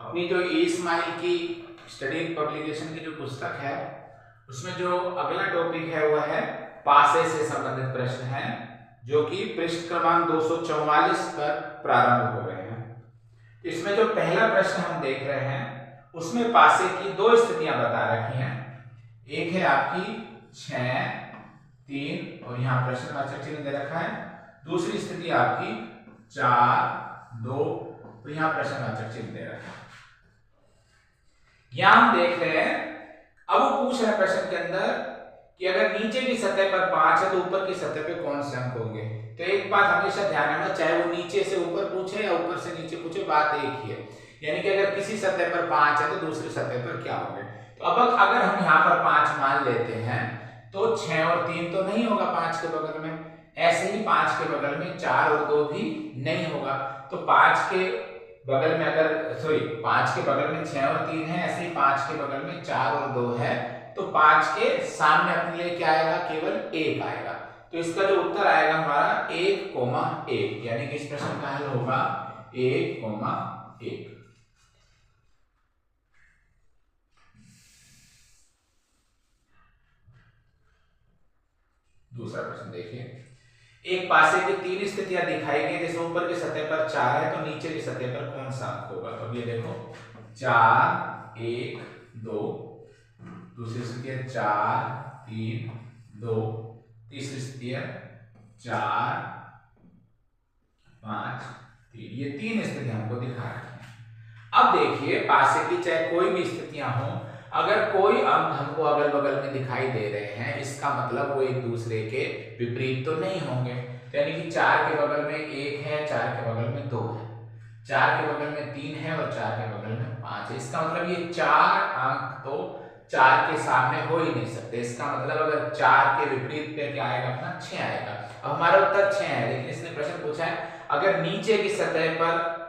अपनी जो इस्माइल की स्टडी पब्लिकेशन की जो पुस्तक है उसमें जो अगला टॉपिक है वह है पासे से संबंधित प्रश्न है, जो कि पृष्ठ क्रमांक 244 पर प्रारंभ हो रहे हैं। इसमें जो पहला प्रश्न हम देख रहे हैं उसमें पासे की दो स्थितियां बता रखी हैं। एक है आपकी 6, 3 और यहाँ प्रश्नवाचक चिन्ह दे रखा है। दूसरी स्थिति आपकी 4, 2 और यहाँ प्रश्नवाचक चिन्ह दे रखा है। यहां हम देख रहे हैं, अब वो पूछ रहे हैं प्रश्न के अंदर कि अगर नीचे की सतह पर 5 है तो ऊपर की सतह पे कौन से अंक होंगे। तो एक बात हमेशा ध्यान रखना, चाहे वो नीचे से ऊपर पूछे या ऊपर से नीचे पूछे, बात एक ही है। यानी कि अगर किसी सतह पर 5 है तो दूसरी सतह पर क्या होंगे। तो अब अगर हम यहाँ पर 5 मान लेते हैं तो 6 और 3 तो नहीं होगा 5 के बगल में, ऐसे ही 5 के बगल में 4 और 2 भी नहीं होगा। तो 5 के बगल में 5 के बगल में 6 और 3 है, ऐसे ही 5 के बगल में 4 और 2 है, तो 5 के सामने अपने लिए क्या आएगा, केवल 1 आएगा। तो इसका जो उत्तर आएगा हमारा 1,1, यानी कि इस प्रश्न का हल होगा 1,1। दूसरा प्रश्न देखिए, एक पासे की 3 स्थितियां दिखाई गई, जैसे ऊपर की सतह पर 4 है तो नीचे की सतह पर कौन सा अंक होगा। तो ये देखो 4, 1, 2, दूसरी स्थिति है 4, 3, 2, तीसरी स्थिति है 4, 5, 3। ये 3 स्थिति हमको दिखा रही है। अब देखिए पासे की चाहे कोई भी स्थितियां हो, अगर कोई अंक हमको अगल बगल में दिखाई दे रहे हैं, इसका मतलब वो एक दूसरे के विपरीत तो नहीं होंगे। तो यानी कि 4 के बगल में 1 है, 4 के बगल में 2 है, 4 के बगल में 3 है और 4 के बगल में 5 है। इसका मतलब ये 4 अंक तो 4 के सामने हो ही नहीं सकते। इसका मतलब अगर 4 के विपरीत पे क्या आएगा, अपना 6 आएगा। अब हमारा उत्तर 6 है, लेकिन इसने प्रश्न पूछा है अगर नीचे की सतह पर,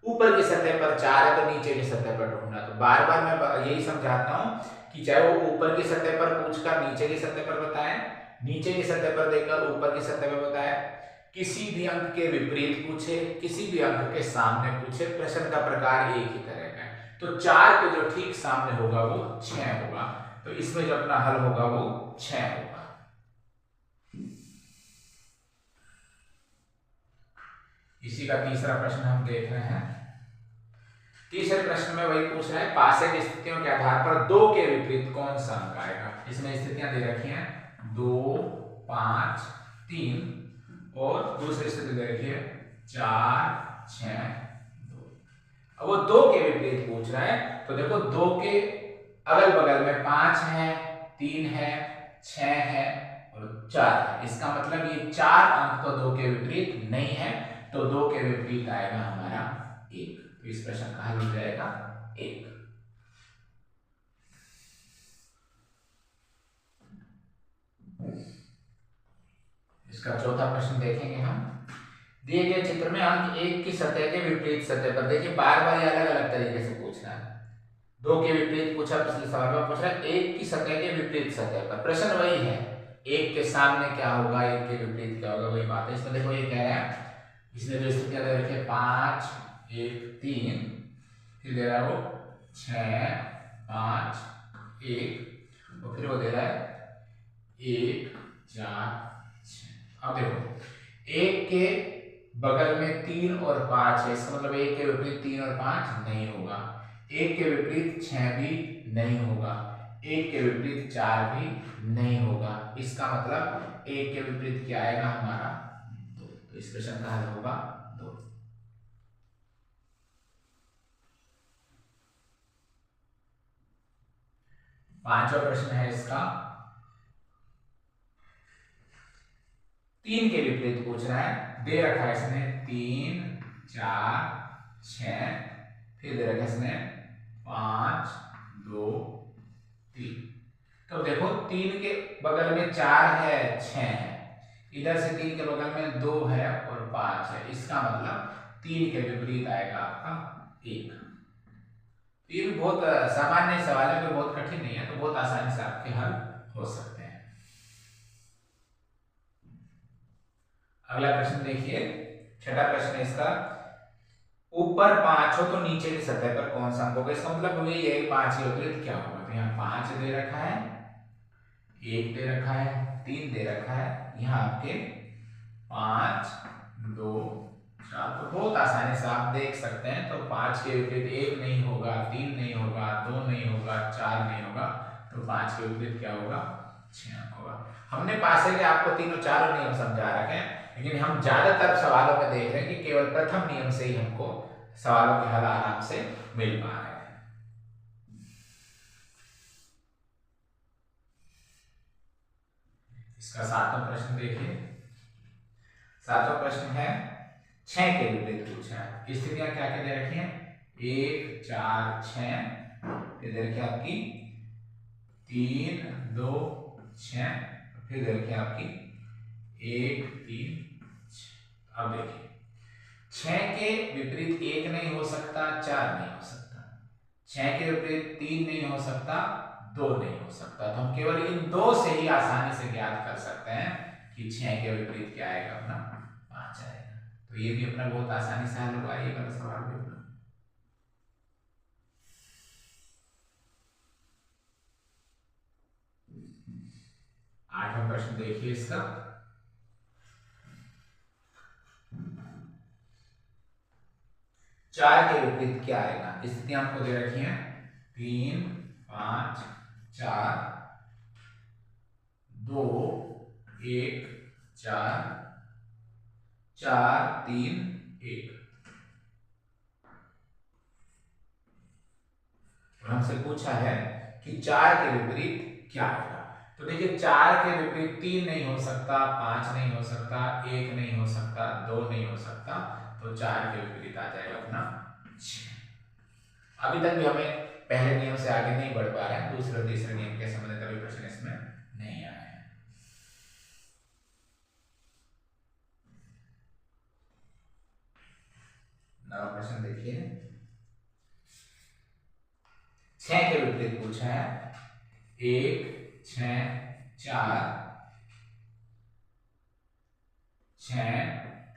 ऊपर की सतह पर 4 है तो नीचे की सतह पर ढूंढना। तो बार बार मैं यही समझाता हूं कि चाहे वो ऊपर की सतह पर पूछकर नीचे की सतह पर बताएं, नीचे की सतह पर देकर ऊपर की सतह पर बताएं, किसी भी अंक के विपरीत पूछे, किसी भी अंक के सामने पूछे, प्रश्न का प्रकार एक ही तरह का है। तो 4 के जो ठीक सामने होगा वो 6 होगा। तो इसमें जो अपना हल होगा वो 6 होगा। इसी का तीसरा प्रश्न हम देख रहे हैं। तीसरे प्रश्न में वही पूछ रहा है, पासे की स्थितियों के आधार पर 2 के विपरीत कौन सा अंक आएगा। इसमें स्थितियां दे रखी हैं 2, 5, 3 और दूसरी स्थिति दे रखी है 4, 6, 2। अब वो 2 के विपरीत पूछ रहा है, तो देखो 2 के अगल बगल में 5 है, 3 है, 6 है और 4 है। इसका मतलब ये 4 अंक तो 2 के विपरीत नहीं है, तो 2 के विपरीत आएगा हमारा 1। तो इस प्रश्न का हल हो जाएगा 1। इसका चौथा प्रश्न देखेंगे हम। दिए गए चित्र में अंक 1 की सतह के विपरीत सतह पर, देखिए बार बार अलग अलग तरीके से पूछ रहा है। 2 के विपरीत पूछा, पिछले सवाल में पूछ रहा है 1 की सतह के विपरीत सतह पर। प्रश्न वही है, 1 के सामने क्या होगा, 1 के विपरीत क्या होगा, वही बात है। इसमें देखो ये कह रहा है, इसने जो स्थितियां दे रखी है 5, 1, 3, फिर दे रहा है वो 6, 5, 1 और फिर वो दे रहा है 1, 4, 6। अब देखो 1 के बगल में 3 और 5 है, इसका मतलब 1 के विपरीत 3 और 5 नहीं होगा। 1 के विपरीत 6 भी नहीं होगा, 1 के विपरीत 4 भी नहीं होगा। इसका मतलब 1 के विपरीत क्या आएगा हमारा 2। तो इस प्रश्न का हल होगा 2। पांचवा प्रश्न है इसका, 3 के विपरीत पूछ रहा है। दे रखा है इसने 3, 4, 6, फिर दे रखा है इसने 5, 2, 3। तो देखो 3 के बगल में 4 है, 6 है, इधर से 3 के बगल में 2 है और 5 है। इसका मतलब 3 के विपरीत आएगा आपका 1। ये भी बहुत सामान्य सवाल है, कोई बहुत कठिन नहीं है, तो बहुत आसानी से आपके हल हो सकते हैं। अगला प्रश्न देखिए, छठा प्रश्न है इसका, ऊपर 5 हो तो नीचे की सतह पर कौन सा अंक होगा? इसका मतलब ये है 5 के विपरीत क्या होगा? तो यहाँ 5 दे रखा है, 1 दे रखा है, 3 दे रखा है, यहाँ आपके 5 2 4। तो बहुत आसानी से आप देख सकते हैं। तो 5 के विपरीत 1 नहीं होगा, 3 नहीं होगा, 2 नहीं होगा, 4 नहीं होगा, तो 5 के विपरीत क्या होगा? 6 होगा। हमने पासे के आपको तीनों चारों नियम समझा रखे हैं, लेकिन हम ज्यादातर सवालों में देख रहे हैं कि केवल प्रथम नियम से ही हमको सवालों के हल आराम से मिल पा रहे हैं। इसका 7वां प्रश्न देखिए। 7वां प्रश्न है 6 के विपरीत पूछा है। स्थितियां क्या क्या दे रखी हैं? 1 4 6, फिर दे रखी आपकी 3 2 6, फिर दे रखी आपकी 1 3 6। अब देखिए 6 के विपरीत 1 नहीं हो सकता, 4 नहीं हो सकता, 6 के विपरीत 3 नहीं हो सकता, 2 नहीं हो सकता। तो हम केवल इन दो से ही आसानी से ज्ञात कर सकते हैं कि 6 के विपरीत क्या आएगा? अपना 5 आएगा। तो ये भी अपना बहुत आसानी से हल होगा। ये वाला सवाल भी अपना 8वां प्रश्न देखिए। इसका 4 के विपरीत क्या आएगा? स्थितियां हमको दे रखी हैं 3 5 4 2 1 4 4 3 1। हमसे पूछा है कि 4 के विपरीत क्या आएगा? तो देखिए 4 के विपरीत 3 नहीं हो सकता, 5 नहीं हो सकता, 1 नहीं हो सकता, 2 नहीं हो सकता, तो 4 के विपरीत आ जाएगा अपना 6। अभी तक भी हमें पहले नियम से आगे नहीं बढ़ पा रहे हैं, दूसरे और तीसरे नियम के संबंधित अभी प्रश्न इसमें नहीं आए हैं। नवा प्रश्न देखिए। 6 के विपरीत पूछा है 1 6 4 6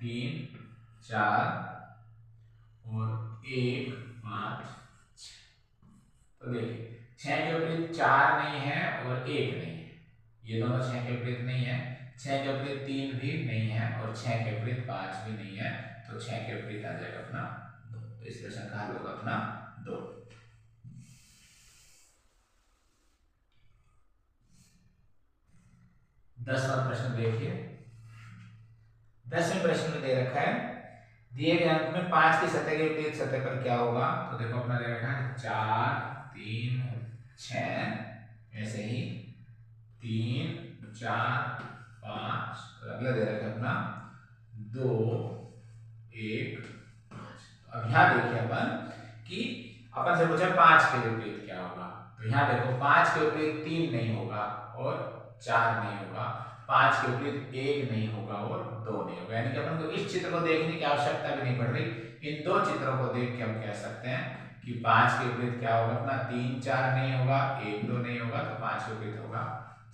3 4 और 1 5 6। तो देखिए 6 के विपरीत 4 नहीं है और 1 नहीं है, ये दोनों 6 के विपरीत नहीं है। 6 के विपरीत 3 भी नहीं है और 6 के विपरीत 5 भी नहीं है, तो 6 के विपरीत आ जाएगा अपना 2। तो इस प्रश्न का हल होगा अपना 2। 10वां प्रश्न देखिए। 10वें प्रश्न में दे रखा है दिए गए अंक में 5 की सतह के विपरीत सतह पर क्या होगा? तो देखो अपना दे रखा है 4 3 6, ऐसे ही 3 4 5, अगला दे रखा है अपना 2 1 5। अब यहाँ देखिए अपन कि अपन से पूछा 5 के विपरीत क्या होगा? तो यहाँ देखो 5 के विपरीत 3 नहीं होगा और 4 नहीं होगा, 5 के विपरीत 1 नहीं होगा और 2 नहीं होगा। यानी कि अपन को इस चित्र को देखने की आवश्यकता भी नहीं पड़ रही। इन दो चित्रों को देख के हम कह सकते हैं कि 5 के विपरीत क्या होगा? अपना 3 4 नहीं होगा, 1 2 नहीं होगा, तो 5 के विपरीत होगा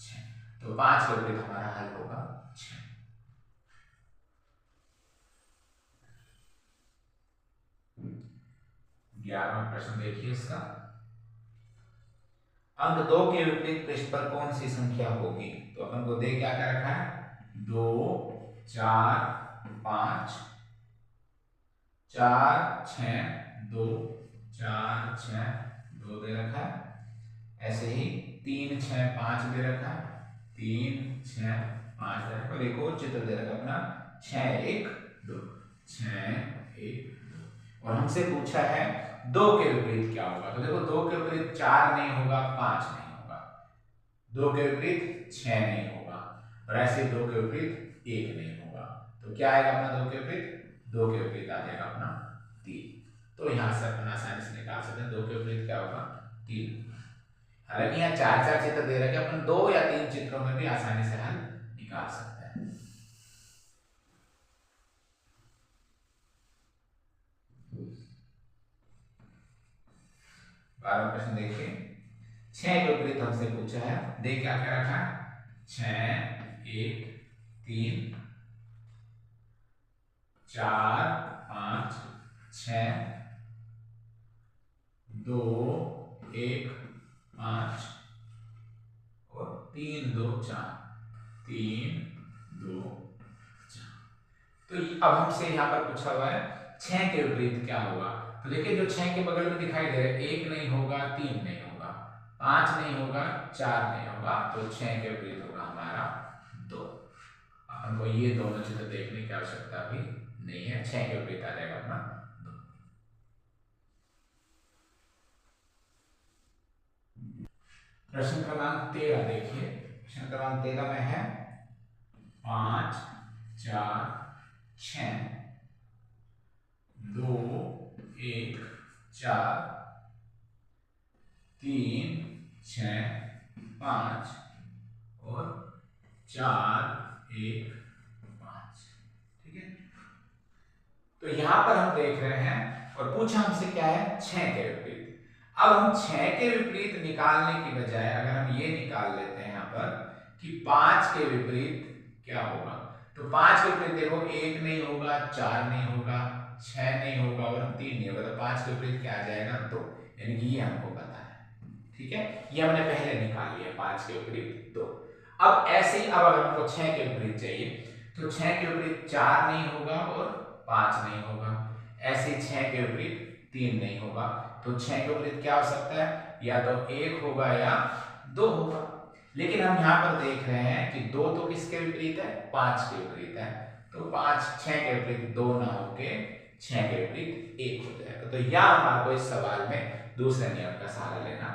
6। तो 5 के विपरीत हमारा हल होगा 6। 11वां प्रश्न देखिए। इसका अंक 2 के विपरीत पृष्ठ पर कौन सी संख्या होगी? तो अपन को दे क्या क्या रखा है? 2 4 5 4 6 2 4 6 2 दे रखा है। ऐसे ही 3 6 5 दे रखा है, 3 6 5 दे रखा है। एक और चित्र दे रखा है अपना 6 1 2 6 1 2। और हमसे पूछा है 2 के विपरीत क्या होगा? तो देखो 2 के विपरीत 4 नहीं होगा, 5 नहीं होगा, 2 के विपरीत 6 नहीं होगा, और ऐसे 2 के विपरीत 1 नहीं होगा। तो क्या आएगा अपना 2 के विपरीत? 2 के विपरीत आ जाएगा अपना 3। तो यहां से अपन आसानी से निकाल सकते हैं 2 के विपरीत क्या होगा? 3। हालांकि यहाँ 4 4 चित्र दे रखे, अपन 2 या 3 चित्रों में भी आसानी से हल निकाल सकते हैं। बारहवां प्रश्न देखिए। 6 के विपरीत हमसे पूछा है, देख क्या क्या रखा है? 6 1 3 4 5 6 2 1 5 और 3 2 4 3 2 4। तो अब हमसे यहाँ पर पूछा हुआ है 6 के विपरीत क्या होगा। तो देखिए जो 6 के बगल में दिखाई दे रहा है, 1 नहीं होगा, 3 नहीं होगा, 5 नहीं होगा, 4 नहीं होगा, तो 6 के विपरीत होगा हमारा 2। हमको ये दोनों चित्र देखने की आवश्यकता भी नहीं है, 6 के विपरीत आ जाएगा अपना 2। प्रश्न क्रमांक 13 देखिए, प्रश्न क्रमांक 13 में है 5 4 6 2 1 4 3 6 5 और 4 1 5। ठीक है, तो यहां पर हम देख रहे हैं और पूछा हमसे क्या है 6 के विपरीत। अब हम 6 के विपरीत निकालने की बजाय अगर हम ये निकाल लेते हैं यहां पर कि 5 के विपरीत क्या होगा, तो 5 के विपरीत देखो 1 नहीं होगा, 4 नहीं होगा, 6 नहीं होगा और 3 नहीं होगा, तो 5 के विपरीत क्या आ जाएगा 2, यानी कि ये हमको पता है। ठीक है, ये हमने पहले निकाल लिया 5 के विपरीत 2। अब ऐसे ही अब अगर हमको 6 के विपरीत चाहिए तो 6 के विपरीत 4 नहीं होगा और 5 नहीं होगा, ऐसे 6 के विपरीत 3 नहीं होगा, तो 6 के विपरीत क्या हो सकता है, या तो 1 होगा या 2 होगा। लेकिन हम यहाँ पर देख रहे हैं कि 2 तो किसके विपरीत है, 5 के विपरीत है, तो 5 6 के विपरीत 2 ना होके 6 के विपरीत 1 हो जाएगा। तो यह हमारे को इस सवाल में दूसरे नियम का सहारा लेना